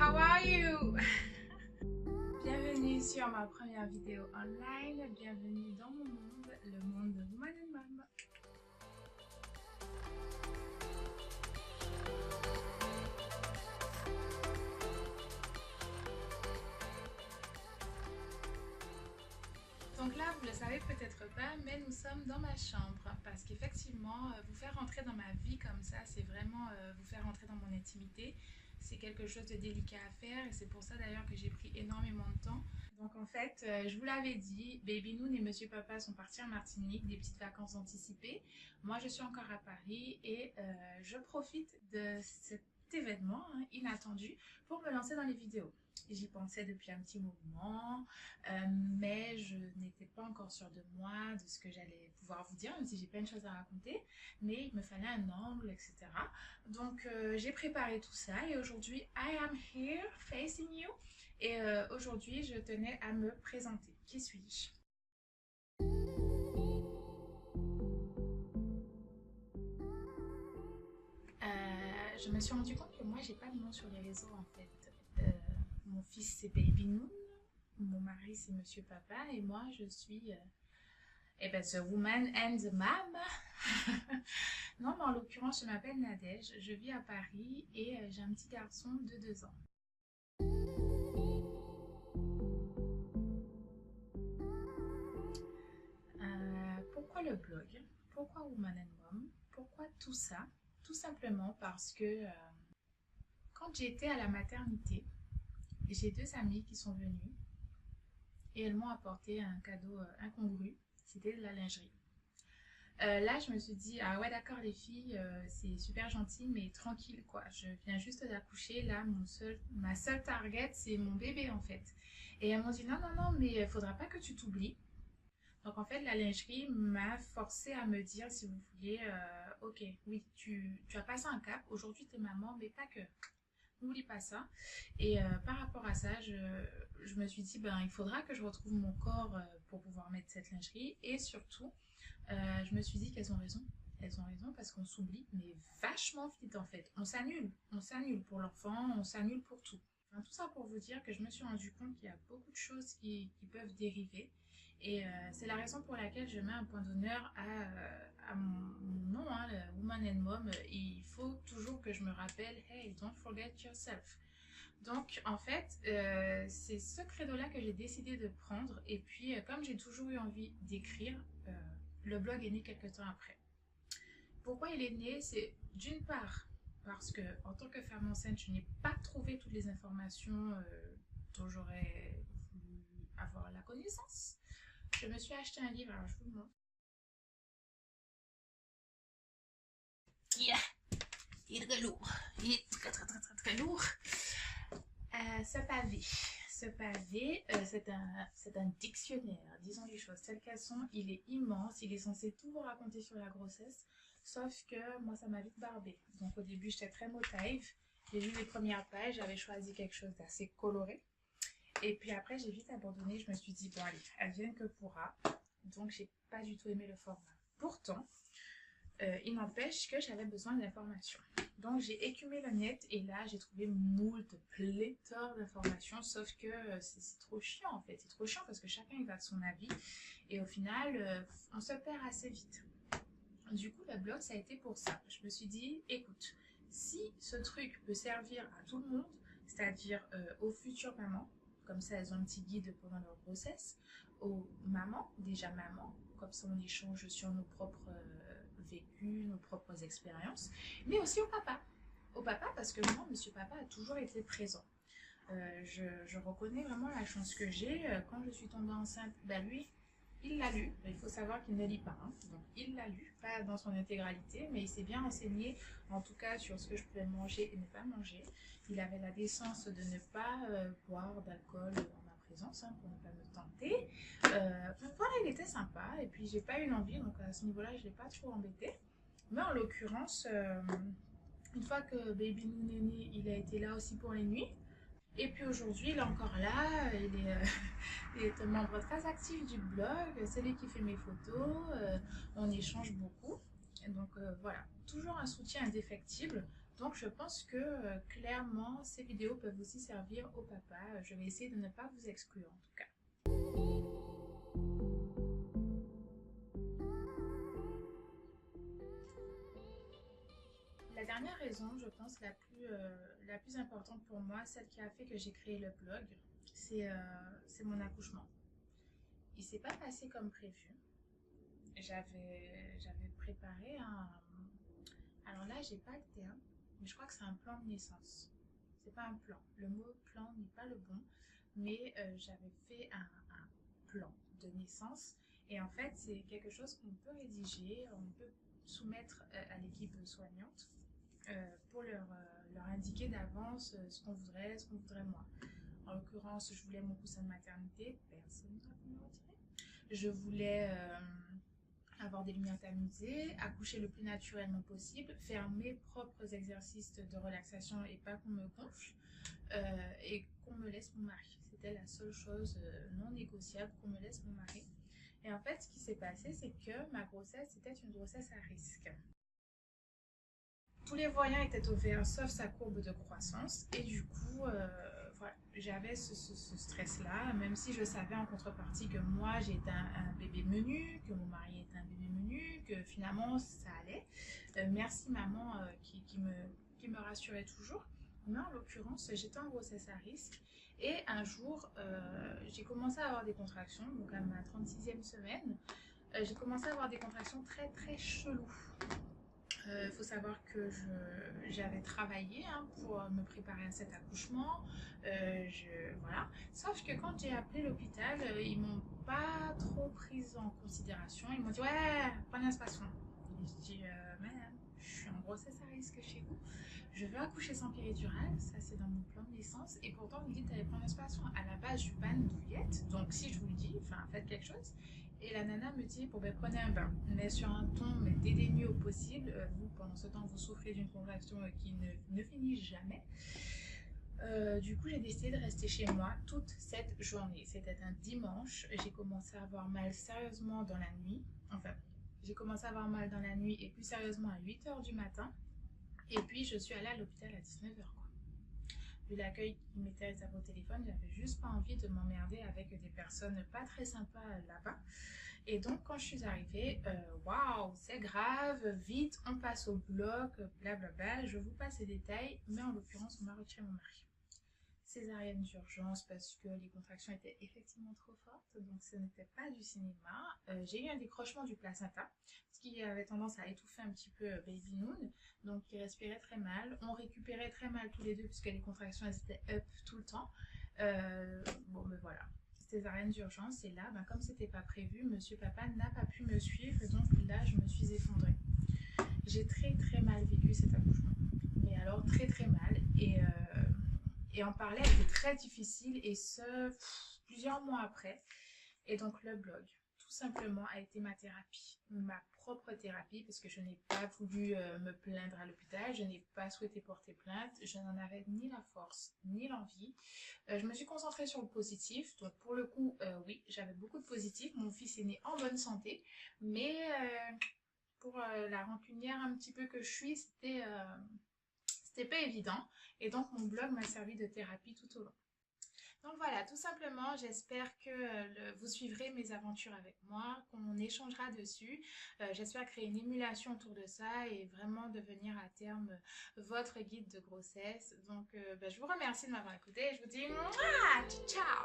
how are you? Bienvenue sur ma première vidéo online, bienvenue dans mon monde, le monde de Woman and Mom. Donc là, vous le savez peut-être pas, mais nous sommes dans ma chambre parce qu'effectivement, vous faire rentrer dans ma vie comme ça, c'est vraiment vous faire rentrer dans mon intimité. C'est quelque chose de délicat à faire et c'est pour ça d'ailleurs que j'ai pris énormément de temps. Donc en fait, je vous l'avais dit, Baby Noon et Monsieur Papa sont partis en Martinique, des petites vacances anticipées. Moi, je suis encore à Paris et je profite de cet événement inattendu pour me lancer dans les vidéos. J'y pensais depuis un petit moment, mais je n'étais pas encore sûre de moi, de ce que j'allais pouvoir vous dire, même si j'ai plein de choses à raconter, mais il me fallait un angle, etc. Donc j'ai préparé tout ça et aujourd'hui, I am here facing you. Et aujourd'hui, je tenais à me présenter. Qui suis-je? Je me suis rendu compte que moi, j'ai pas de nom sur les réseaux en fait. Mon fils, c'est Baby Noon. Mon mari, c'est Monsieur Papa. Et moi, je suis the woman and the mom. Non, mais en l'occurrence, je m'appelle Nadège. Je vis à Paris et j'ai un petit garçon de 2 ans. Pourquoi le blog? Pourquoi Woman and Mom? Pourquoi tout ça? Tout simplement parce que quand j'étais à la maternité, j'ai 2 amies qui sont venues et elles m'ont apporté un cadeau incongru, c'était de la lingerie. Là, je me suis dit, ah ouais, d'accord, les filles, c'est super gentil, mais tranquille, quoi. Je viens juste d'accoucher. Là, ma seule target, c'est mon bébé, en fait. Et elles m'ont dit, non, non, non, mais il faudra pas que tu t'oublies. Donc, en fait, la lingerie m'a forcé à me dire, si vous voulez, ok, oui, tu as passé un cap. Aujourd'hui, tu es maman, mais pas que. N'oublie pas ça. Et par rapport à ça, je me suis dit, ben, il faudra que je retrouve mon corps pour pouvoir mettre cette lingerie. Et surtout, je me suis dit qu'elles ont raison. Elles ont raison parce qu'on s'oublie, mais vachement vite en fait. On s'annule. On s'annule pour l'enfant, on s'annule pour tout. Enfin, tout ça pour vous dire que je me suis rendu compte qu'il y a beaucoup de choses qui peuvent dériver. Et c'est la raison pour laquelle je mets un point d'honneur à mon nom, hein, le Woman and Mom. Il faut toujours que je me rappelle, hey, don't forget yourself. Donc, en fait, c'est ce credo-là que j'ai décidé de prendre. Et puis, comme j'ai toujours eu envie d'écrire, le blog est né quelques temps après. Pourquoi il est né? C'est d'une part parce que, en tant que femme enceinte, je n'ai pas trouvé toutes les informations dont j'aurais voulu avoir la connaissance. Je me suis acheté un livre, alors je vous le montre. Yeah. Il est très lourd. Il est très très très très très lourd. Ce pavé, c'est un dictionnaire, disons les choses telles qu'elles sont. Il est immense, il est censé tout vous raconter sur la grossesse, sauf que moi ça m'a vite barbé. Donc au début j'étais très motive, j'ai lu les premières pages, j'avais choisi quelque chose d'assez coloré. Et puis après j'ai vite abandonné, je me suis dit bon allez, elle vienne que pourra. Donc j'ai pas du tout aimé le format. Pourtant, il n'empêche que j'avais besoin d'informations. Donc j'ai écumé le net et là j'ai trouvé moult, pléthore d'informations, sauf que c'est trop chiant en fait. C'est trop chiant parce que chacun il va de son avis et au final on se perd assez vite. Du coup le blog ça a été pour ça. Je me suis dit écoute, si ce truc peut servir à tout le monde, c'est-à-dire aux futures mamans, comme ça elles ont un petit guide pendant leur grossesse, aux mamans, déjà mamans, comme ça on échange sur nos propres vécu, nos propres expériences, mais aussi au papa. Au papa parce que moi, Monsieur Papa a toujours été présent. Je reconnais vraiment la chance que j'ai. Quand je suis tombée enceinte, ben lui, il l'a lu. Il faut savoir qu'il ne lit pas. Hein. Donc il l'a lu, pas dans son intégralité, mais il s'est bien renseigné, en tout cas sur ce que je pouvais manger et ne pas manger. Il avait la décence de ne pas boire d'alcool en ma présence, hein, pour ne pas me tenter. Voilà, il était sympa. Et puis j'ai pas eu l'envie, donc à ce niveau-là, je l'ai pas trop embêté. Mais en l'occurrence, une fois que Baby Noon est né, il a été là aussi pour les nuits. Et puis aujourd'hui, il est encore là, il est un membre très actif du blog, c'est lui qui fait mes photos, on échange beaucoup. Et donc voilà, toujours un soutien indéfectible. Donc je pense que clairement ces vidéos peuvent aussi servir au papa. Je vais essayer de ne pas vous exclure en tout cas. La dernière raison, je pense la plus importante pour moi, celle qui a fait que j'ai créé le blog, c'est mon accouchement. Il s'est pas passé comme prévu. J'avais préparé un... Alors là, j'ai pas le terme, mais je crois que c'est un plan de naissance. C'est pas un plan. Le mot plan n'est pas le bon, mais j'avais fait un plan de naissance. Et en fait, c'est quelque chose qu'on peut rédiger, on peut soumettre à l'équipe soignante pour leur indiquer d'avance ce qu'on voudrait moi. En l'occurrence, je voulais mon coussin de maternité, personne ne va me le retirer. Je voulais avoir des lumières tamisées, accoucher le plus naturellement possible, faire mes propres exercices de relaxation et pas qu'on me gonfle, et qu'on me laisse mon mari. C'était la seule chose non négociable, qu'on me laisse mon mari. Et en fait, ce qui s'est passé, c'est que ma grossesse était une grossesse à risque. Tous les voyants étaient au vert, sauf sa courbe de croissance. Et du coup, voilà, j'avais ce stress-là, même si je savais en contrepartie que moi, j'étais un bébé menu, que mon mari était un bébé menu, que finalement, ça allait. Merci maman qui me rassurait toujours. Mais en l'occurrence, j'étais en grossesse à risque. Et un jour, j'ai commencé à avoir des contractions, donc à ma 36e semaine, j'ai commencé à avoir des contractions très très cheloues. Il faut savoir que j'avais travaillé pour me préparer à cet accouchement, voilà. Sauf que quand j'ai appelé l'hôpital, ils m'ont pas trop prise en considération. Ils m'ont dit ouais, prenez un spasme. Je dis madame, je suis en grossesse à risque chez vous. Je veux accoucher sans péridurale, ça c'est dans mon plan de naissance, et pourtant vous me dites d'aller prendre un spasme. À la base, je suis pas une douillette, donc si je vous le dis, enfin faites quelque chose. Et la nana me dit, bon ben prenez un bain, mais sur un ton mais dédaigneux au possible. Vous, pendant ce temps, vous souffrez d'une contraction qui ne finit jamais. Du coup, j'ai décidé de rester chez moi toute cette journée. C'était un dimanche. J'ai commencé à avoir mal sérieusement dans la nuit. Enfin, j'ai commencé à avoir mal dans la nuit et plus sérieusement à 8 h du matin. Et puis, je suis allée à l'hôpital à 19 h. Vu l'accueil qui m'était réservé au téléphone, j'avais juste pas envie de m'emmerder avec des personnes pas très sympas là-bas. Et donc quand je suis arrivée, waouh, c'est grave, vite, on passe au bloc, blablabla, je vous passe les détails, mais en l'occurrence, on m'a retiré mon mari. Césarienne d'urgence parce que les contractions étaient effectivement trop fortes, donc ce n'était pas du cinéma. J'ai eu un décrochement du placenta, ce qui avait tendance à étouffer un petit peu Baby Noon, donc il respirait très mal. On récupérait très mal tous les deux puisque les contractions elles étaient up tout le temps. Bon ben voilà, césarienne d'urgence, et là, ben, comme c'était pas prévu, monsieur papa n'a pas pu me suivre, donc là je me suis effondrée. J'ai très très mal vécu cet accouchement, mais alors très très mal, et en parler était très difficile, et ce, plusieurs mois après. Et donc le blog, tout simplement, a été ma thérapie, ma propre thérapie, parce que je n'ai pas voulu me plaindre à l'hôpital, je n'ai pas souhaité porter plainte, je n'en avais ni la force, ni l'envie. Je me suis concentrée sur le positif, donc pour le coup, oui, j'avais beaucoup de positif, mon fils est né en bonne santé, mais pour la rancunière un petit peu que je suis, c'était pas évident, et donc mon blog m'a servi de thérapie tout au long. Donc voilà, tout simplement, j'espère que vous suivrez mes aventures avec moi, qu'on échangera dessus. J'espère créer une émulation autour de ça et vraiment devenir à terme votre guide de grossesse. Donc je vous remercie de m'avoir écouté et je vous dis ciao!